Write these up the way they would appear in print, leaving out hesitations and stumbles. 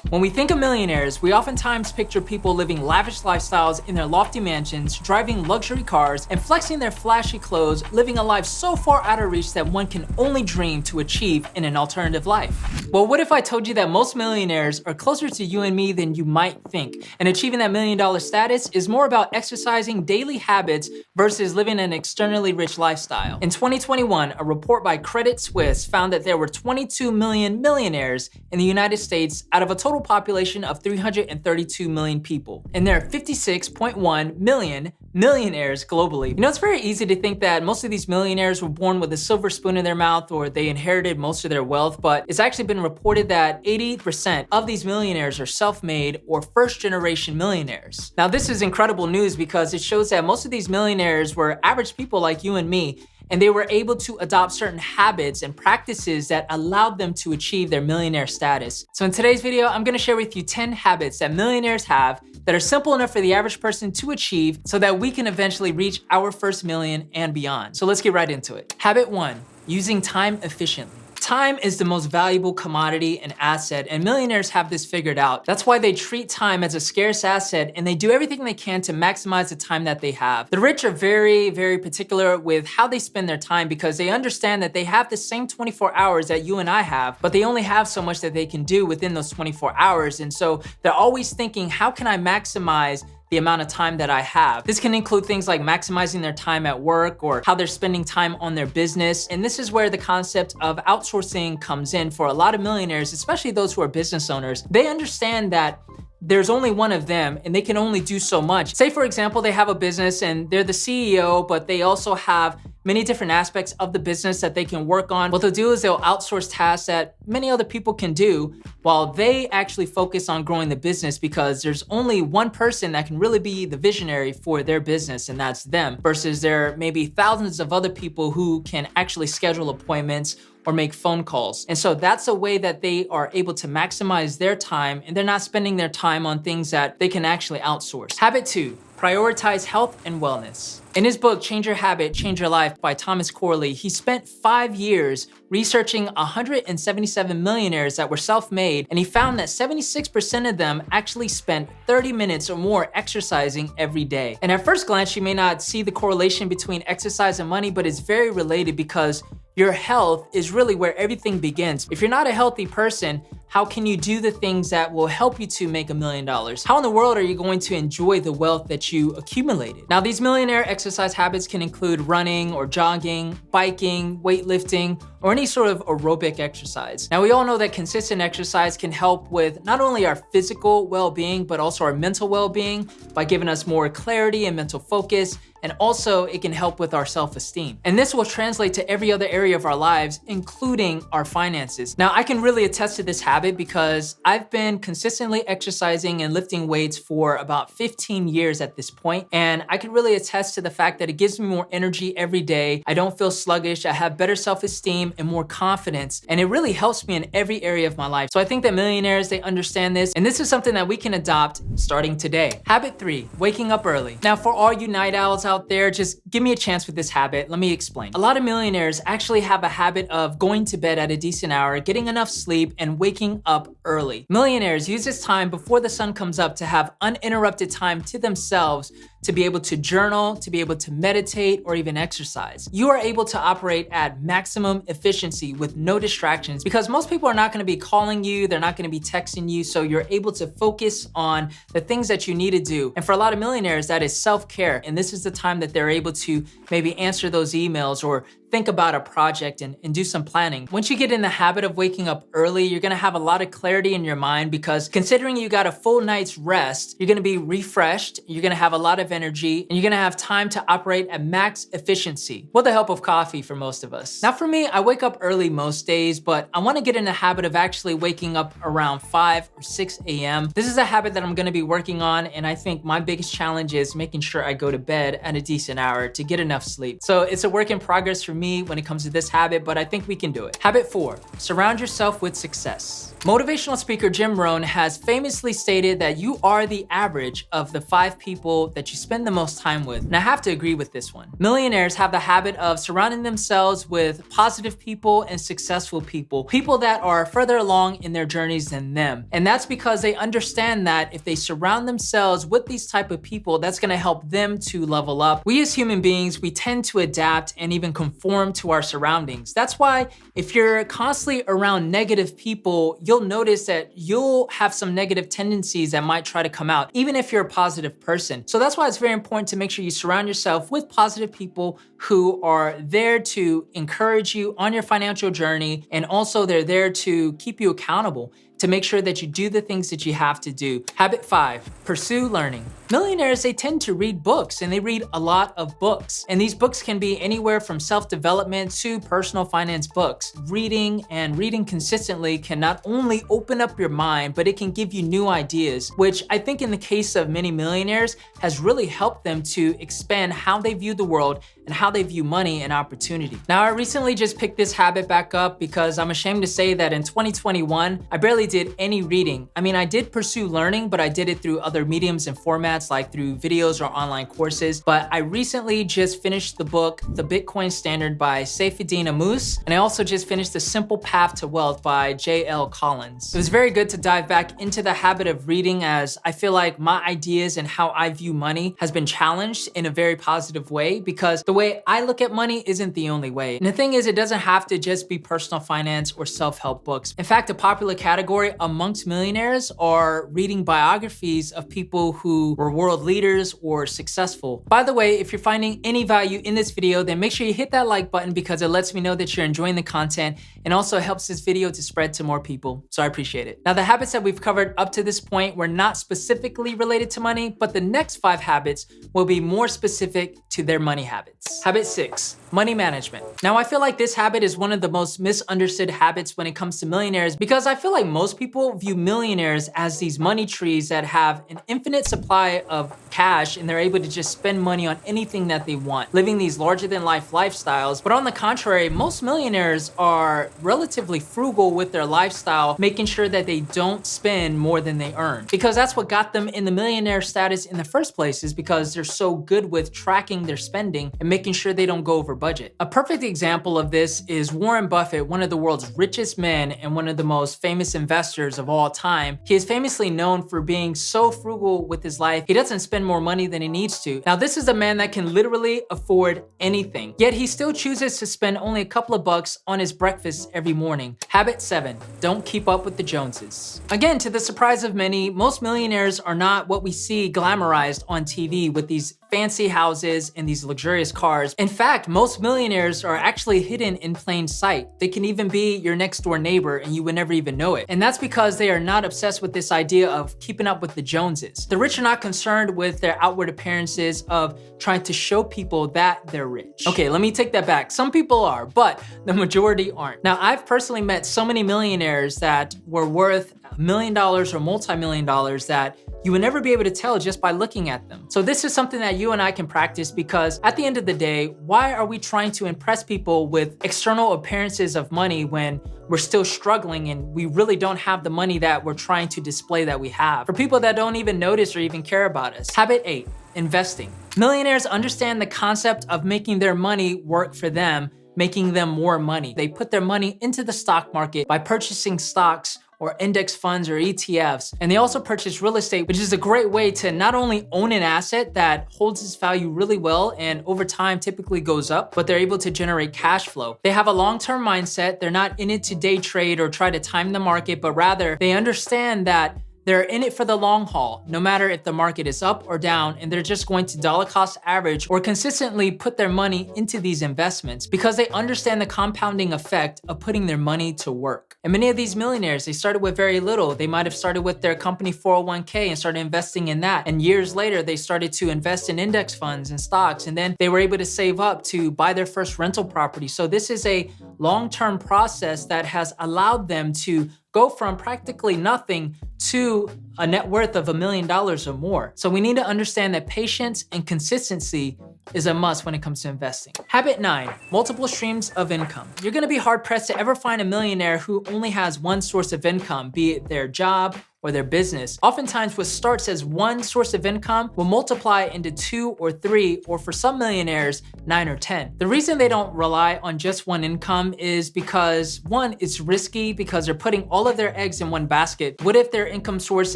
When we think of millionaires, we oftentimes picture people living lavish lifestyles in their lofty mansions, driving luxury cars, and flexing their flashy clothes, living a life so far out of reach that one can only dream to achieve in an alternative life. Well, what if I told you that most millionaires are closer to you and me than you might think, and achieving that $1 million status is more about exercising daily habits versus living an externally rich lifestyle. In 2021, a report by Credit Suisse found that there were 22 million millionaires in the United States out of a total population of 332 million people. And there are 56.1 million millionaires globally. You know, it's very easy to think that most of these millionaires were born with a silver spoon in their mouth or they inherited most of their wealth, but it's actually been reported that 80% of these millionaires are self-made or first-generation millionaires. Now, this is incredible news because it shows that most of these millionaires were average people like you and me, and they were able to adopt certain habits and practices that allowed them to achieve their millionaire status. So in today's video, I'm gonna share with you 10 habits that millionaires have that are simple enough for the average person to achieve so that we can eventually reach our first million and beyond. So let's get right into it. Habit 1, using time efficiently. Time is the most valuable commodity and asset, and millionaires have this figured out. That's why they treat time as a scarce asset, and they do everything they can to maximize the time that they have. The rich are very, very particular with how they spend their time because they understand that they have the same 24 hours that you and I have, but they only have so much that they can do within those 24 hours. And so they're always thinking, how can I maximize the amount of time that I have? This can include things like maximizing their time at work or how they're spending time on their business. And this is where the concept of outsourcing comes in for a lot of millionaires, especially those who are business owners. They understand that there's only one of them and they can only do so much. Say for example, they have a business and they're the CEO, but they also have many different aspects of the business that they can work on. What they'll do is they'll outsource tasks that many other people can do while they actually focus on growing the business, because there's only one person that can really be the visionary for their business, and that's them, versus there may be thousands of other people who can actually schedule appointments or make phone calls. And so that's a way that they are able to maximize their time, and they're not spending their time on things that they can actually outsource. Habit 2, prioritize health and wellness. In his book, Change Your Habit, Change Your Life by Thomas Corley, he spent 5 years researching 177 millionaires that were self-made, and he found that 76% of them actually spent 30 minutes or more exercising every day. And at first glance, you may not see the correlation between exercise and money, but it's very related because your health is really where everything begins. If you're not a healthy person, how can you do the things that will help you to make $1 million? How in the world are you going to enjoy the wealth that you accumulated? Now, these millionaire exercise habits can include running or jogging, biking, weightlifting, or any sort of aerobic exercise. Now, we all know that consistent exercise can help with not only our physical well-being, but also our mental well-being by giving us more clarity and mental focus. And also it can help with our self-esteem. And this will translate to every other area of our lives, including our finances. Now, I can really attest to this habit because I've been consistently exercising and lifting weights for about 15 years at this point. And I can really attest to the fact that it gives me more energy every day. I don't feel sluggish. I have better self-esteem and more confidence. And it really helps me in every area of my life. So I think that millionaires, they understand this. And this is something that we can adopt starting today. Habit 3, waking up early. Now, for all you night owls out there, just give me a chance with this habit. Let me explain. A lot of millionaires actually have a habit of going to bed at a decent hour, getting enough sleep, and waking up early. Millionaires use this time before the sun comes up to have uninterrupted time to themselves, to be able to journal, to be able to meditate, or even exercise. You are able to operate at maximum efficiency with no distractions because most people are not gonna be calling you, they're not gonna be texting you, so you're able to focus on the things that you need to do. And for a lot of millionaires, that is self-care, and this is the time that they're able to maybe answer those emails or think about a project and do some planning. Once you get in the habit of waking up early, you're gonna have a lot of clarity in your mind because considering you got a full night's rest, you're gonna be refreshed, you're gonna have a lot of energy, and you're gonna have time to operate at max efficiency with the help of coffee for most of us. Now for me, I wake up early most days, but I wanna get in the habit of actually waking up around 5 or 6 a.m. This is a habit that I'm gonna be working on, and I think my biggest challenge is making sure I go to bed at a decent hour to get enough sleep. So it's a work in progress for me when it comes to this habit, but I think we can do it. Habit 4, surround yourself with success. Motivational speaker Jim Rohn has famously stated that you are the average of the 5 people that you spend the most time with. And I have to agree with this one. Millionaires have the habit of surrounding themselves with positive people and successful people, people that are further along in their journeys than them. And that's because they understand that if they surround themselves with these type of people, that's gonna help them to level up. We as human beings, we tend to adapt and even conform to our surroundings. That's why if you're constantly around negative people, you'll notice that you'll have some negative tendencies that might try to come out, even if you're a positive person. So that's why it's very important to make sure you surround yourself with positive people who are there to encourage you on your financial journey, and also they're there to keep you accountable, to make sure that you do the things that you have to do. Habit 5, pursue learning. Millionaires, they tend to read books, and they read a lot of books. And these books can be anywhere from self-development to personal finance books. Reading and reading consistently can not only open up your mind, but it can give you new ideas, which I think in the case of many millionaires has really helped them to expand how they view the world and how they view money and opportunity. Now, I recently just picked this habit back up because I'm ashamed to say that in 2021, I barely did any reading. I mean, I did pursue learning, but I did it through other mediums and formats, like through videos or online courses. But I recently just finished the book, The Bitcoin Standard by Saifedean Ammous, and I also just finished The Simple Path to Wealth by J.L. Collins. It was very good to dive back into the habit of reading, as I feel like my ideas and how I view money has been challenged in a very positive way, because the way I look at money isn't the only way. And the thing is, it doesn't have to just be personal finance or self-help books. In fact, a popular category amongst millionaires are reading biographies of people who were world leaders or successful. By the way, if you're finding any value in this video, then make sure you hit that like button, because it lets me know that you're enjoying the content and also helps this video to spread to more people. So I appreciate it. Now, the habits that we've covered up to this point were not specifically related to money, but the next 5 habits will be more specific to their money habits. Habit 6, money management. Now, I feel like this habit is one of the most misunderstood habits when it comes to millionaires, because I feel like most people view millionaires as these money trees that have an infinite supply of cash and they're able to just spend money on anything that they want, living these larger than life lifestyles. But on the contrary, most millionaires are relatively frugal with their lifestyle, making sure that they don't spend more than they earn, because that's what got them in the millionaire status in the first place, is because they're so good with tracking their spending and making sure they don't go over budget. A perfect example of this is Warren Buffett, one of the world's richest men and one of the most famous investors of all time. He is famously known for being so frugal with his life, he doesn't spend more money than he needs to. Now, this is a man that can literally afford anything, yet he still chooses to spend only a couple of bucks on his breakfast every morning. Habit 7, don't keep up with the Joneses. Again, to the surprise of many, most millionaires are not what we see glamorized on TV with these fancy houses and these luxurious cars. In fact, most millionaires are actually hidden in plain sight. They can even be your next door neighbor and you would never even know it. And that's because they are not obsessed with this idea of keeping up with the Joneses. The rich are not concerned with their outward appearances of trying to show people that they're rich. Okay, let me take that back. Some people are, but the majority aren't. Now, I've personally met so many millionaires that were worth $1 million or multi-million dollars that you would never be able to tell just by looking at them. So this is something that you and I can practice, because at the end of the day, why are we trying to impress people with external appearances of money when we're still struggling and we really don't have the money that we're trying to display that we have, for people that don't even notice or even care about us? Habit 8, investing. Millionaires understand the concept of making their money work for them, making them more money. They put their money into the stock market by purchasing stocks or index funds or ETFs. And they also purchase real estate, which is a great way to not only own an asset that holds its value really well and over time typically goes up, but they're able to generate cash flow. They have a long-term mindset. They're not in it to day trade or try to time the market, but rather they understand that they're in it for the long haul, no matter if the market is up or down, and they're just going to dollar cost average or consistently put their money into these investments because they understand the compounding effect of putting their money to work. And many of these millionaires, they started with very little. They might have started with their company 401k and started investing in that. And years later, they started to invest in index funds and stocks, and then they were able to save up to buy their first rental property. So this is a long-term process that has allowed them to go from practically nothing to a net worth of $1 million or more. So we need to understand that patience and consistency is a must when it comes to investing. Habit 9, multiple streams of income. You're gonna be hard pressed to ever find a millionaire who only has one source of income, be it their job or their business. Oftentimes what starts as one source of income will multiply into 2 or 3, or for some millionaires, 9 or 10. The reason they don't rely on just one income is because one, it's risky because they're putting all of their eggs in one basket. What if their income source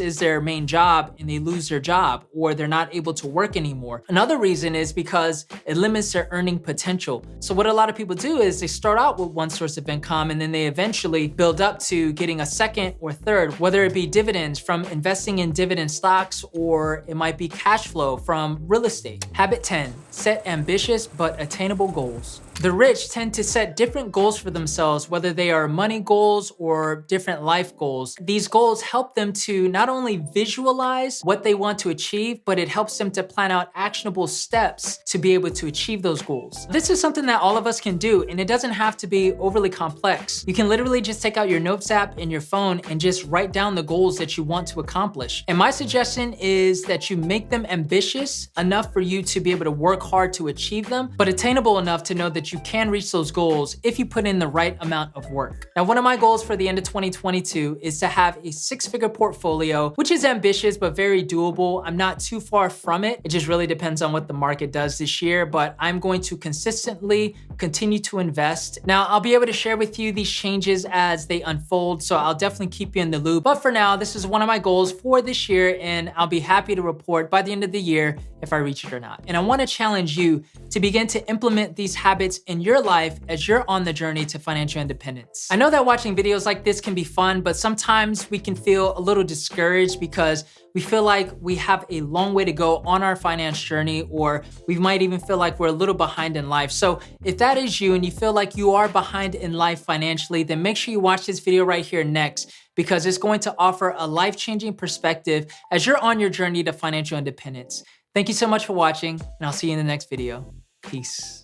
is their main job and they lose their job, or they're not able to work anymore? Another reason is because it limits their earning potential. So what a lot of people do is they start out with one source of income and then they eventually build up to getting a second or third, whether it be dividends from investing in dividend stocks, or it might be cash flow from real estate. Habit 10, set ambitious but attainable goals. The rich tend to set different goals for themselves, whether they are money goals or different life goals. These goals help them to not only visualize what they want to achieve, but it helps them to plan out actionable steps to be able to achieve those goals. This is something that all of us can do, and it doesn't have to be overly complex. You can literally just take out your notes app in your phone and just write down the goals that you want to accomplish. And my suggestion is that you make them ambitious enough for you to be able to work hard to achieve them, but attainable enough to know that you can reach those goals if you put in the right amount of work. Now, one of my goals for the end of 2022 is to have a 6-figure portfolio, which is ambitious but very doable. I'm not too far from it. It just really depends on what the market does this year, but I'm going to consistently continue to invest. Now, I'll be able to share with you these changes as they unfold, so I'll definitely keep you in the loop. But for now, this is one of my goals for this year, and I'll be happy to report by the end of the year if I reach it or not. And I want to challenge you to begin to implement these habits in your life as you're on the journey to financial independence. I know that watching videos like this can be fun, but sometimes we can feel a little discouraged because we feel like we have a long way to go on our finance journey, or we might even feel like we're a little behind in life. So if that is you and you feel like you are behind in life financially, then make sure you watch this video right here next, because it's going to offer a life-changing perspective as you're on your journey to financial independence. Thank you so much for watching, and I'll see you in the next video. Peace.